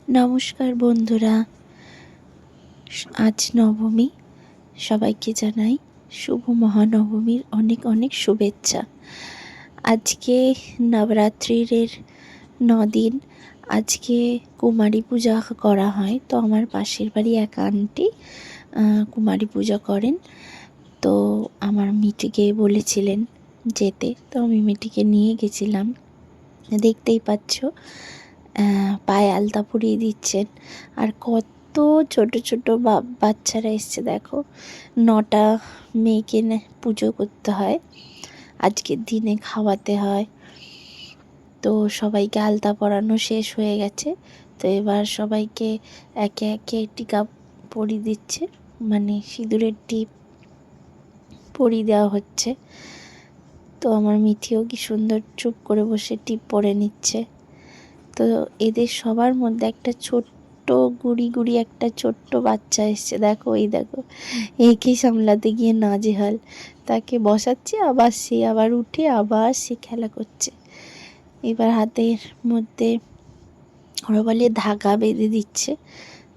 নমস্কার বন্ধুরা, আজ নবমী। সবাইকে জানাই শুভ মহানবমীর অনেক অনেক শুভেচ্ছা। আজকে নবরাত্রির 9 দিন। আজকে কুমারী পূজা করা হয়। তো আমার পাশের বাড়ি এক আন্টি কুমারী পূজা করেন। তো আমার মিটিকে বলেছিলেন যেতে, তো আমি মিটিকে নিয়ে গেছিলাম। দেখতেই পাচ্ছ পায়ে আলতা পরিয়ে দিচ্ছেন। আর কত ছোট ছোট বাচ্চারা এসছে দেখো। 9টা মেয়েকে পুজো করতে হয়, আজকের দিনে খাওয়াতে হয়। তো সবাইকে আলতা পরানো শেষ হয়ে গেছে। তো এবার সবাইকে একে একে টিকা পরিয়ে দিচ্ছে, মানে সিঁদুরের টিপ পরিয়ে দেওয়া হচ্ছে। তো আমার মিঠিও কি সুন্দর চুপ করে বসে টিপ পরে নিচ্ছে। তো এদের সবার মধ্যে একটা ছোট্ট গুড়ি একটা ছোট্ট বাচ্চা এসছে দেখো। এই দেখো, একে সামলাতে গিয়ে নাজেহাল। তাকে বসাচ্ছে, আবার সে আবার উঠে আবার সে খেলা করছে। এবার হাতের মধ্যে ওরা বলে ধাগা বেঁধে দিচ্ছে।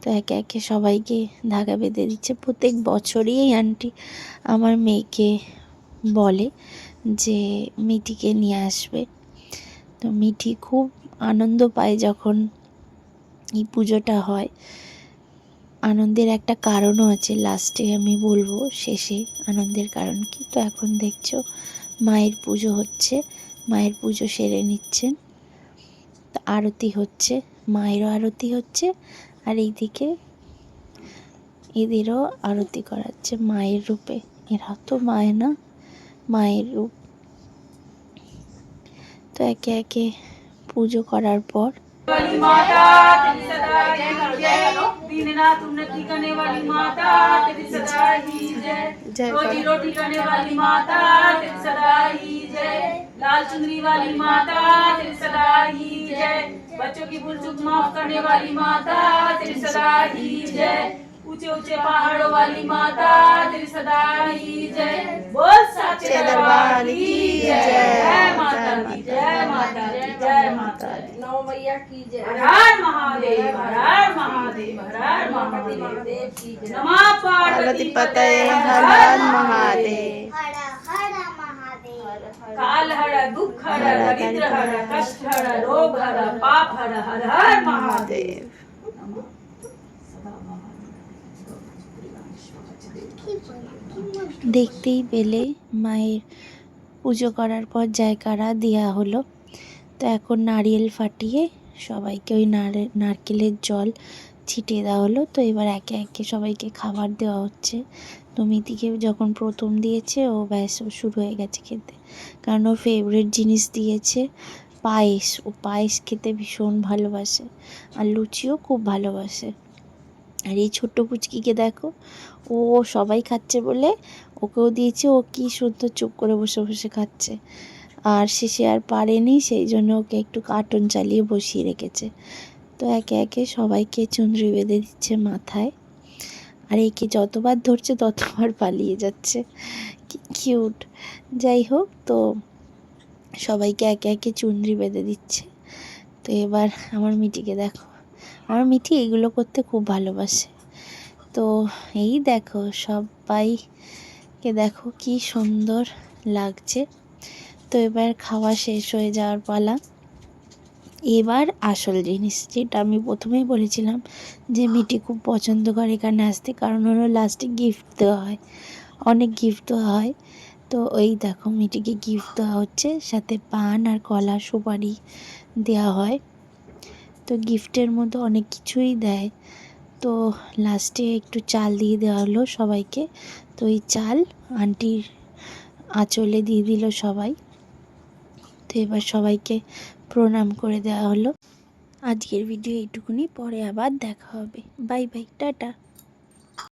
তো একে একে সবাইকে ধাগা বেঁধে দিচ্ছে। প্রত্যেক বছরই এই আন্টি আমার মেয়েকে বলে যে মিটিকে নিয়ে আসবে। তো মিঠি খুব আনন্দ পায় যখন এই পুজোটা হয়। আনন্দের একটা কারণও আছে, লাস্টে আমি বলবো, শেষে আনন্দের কারণ কি। তো এখন দেখছো মায়ের পুজো হচ্ছে, মায়ের পুজো সেরে নিচ্ছেন। আরতি হচ্ছে, মায়েরও আরতি হচ্ছে, আর এইদিকে এদেরও আরতি করাচ্ছে মায়ের রূপে। এরা তো মায় না, মায়ের রূপ। তো একে একে পুজো করার পর वाली माता तेरी सदा ही जय। दीननाथ उन्नति करने वाली माता तेरी सदा ही जय। रोजी रोटी करने वाली माता तेरी सदा ही जय। लाल चुनरी वाली माता तेरी सदा ही जय। बच्चों की भूल चूक माफ करने वाली माता तेरी सदा ही जय। ऊंचे ऊंचे पहाड़ों वाली माता तेरी सदा ही जय। बोल सच्चे दरबार की जय। जय माता दी, जय माता दी, जय माता दी। नौ मैया की जय। हर हर महादेव, हर हर महादेव, हर हर महादेव की जय। नमः पार्वती पतये हर हर महादेव। काल हर, दुख हर, दरिद्र हर, कष्ट हर, रोग हर, पाप हर, हर हर महादेव। দেখতেই পেলে মায়ের পুজো করার পর জায়গারা দেওয়া হলো। তো এখন নারিয়েল ফাটিয়ে সবাইকে ওই নারকেলের জল ছিটিয়ে দেওয়া হলো। তো এবার একে একে সবাইকে খাবার দেওয়া হচ্ছে। তো মিতিকে যখন প্রথম দিয়েছে ও ব্যাস ও শুরু হয়ে গেছে খেতে, কারণ ওর ফেভারিট জিনিস দিয়েছে পায়েস। ও পায়েস খেতে ভীষণ ভালোবাসে, আর লুচিও খুব ভালোবাসে। আর এই ছোট্ট পুচকিকে দেখো, ও সবাই খাচ্ছে বলে ওকেও দিয়েছে। ও কি সুন্দর চুপ করে বসে বসে খাচ্ছে। আর শেষে আর পারেনি, সেই জন্য ওকে একটু কার্টুন চালিয়ে বসিয়ে রেখেছে। তো একে একে সবাইকে চুনরি বেঁধে দিচ্ছে মাথায়। আর একে যতবার ধরছে ততবার পালিয়ে যাচ্ছে, কি কিউট। যাই হোক, তো সবাইকে একে একে চুনরি বেঁধে দিচ্ছে। তো এবার আমার মিটিকে দেখো, আমার মিঠি এগুলো করতে খুব ভালোবাসে। তো এই দেখো সবাইকে দেখো কি সুন্দর লাগছে। তো এবার খাওয়া শেষ হয়ে যাওয়ার পালা। এবার আসল জিনিস, যেটা আমি প্রথমেই বলেছিলাম যে মিটি খুব পছন্দ করে এখানে আসতে, কারণ ওরা লাস্টে গিফট দেওয়া হয়, অনেক গিফট দেওয়া হয়। তো ওই দেখো মিটিকে গিফট দেওয়া হচ্ছে, সাথে পান আর কলা সুপারি দেওয়া হয়। তো গিফটের মধ্যে অনেক কিছুই দেয়। তো লাস্টে একটু চাল দিয়ে দেওয়া হলো সবাইকে। তো এই চাল আন্টির আঁচলে দিয়ে দিল সবাই। তো এবার সবাইকে প্রণাম করে দেওয়া হলো। আজকের ভিডিও এইটুকুনি, পরে আবার দেখা হবে। Bye bye, tata.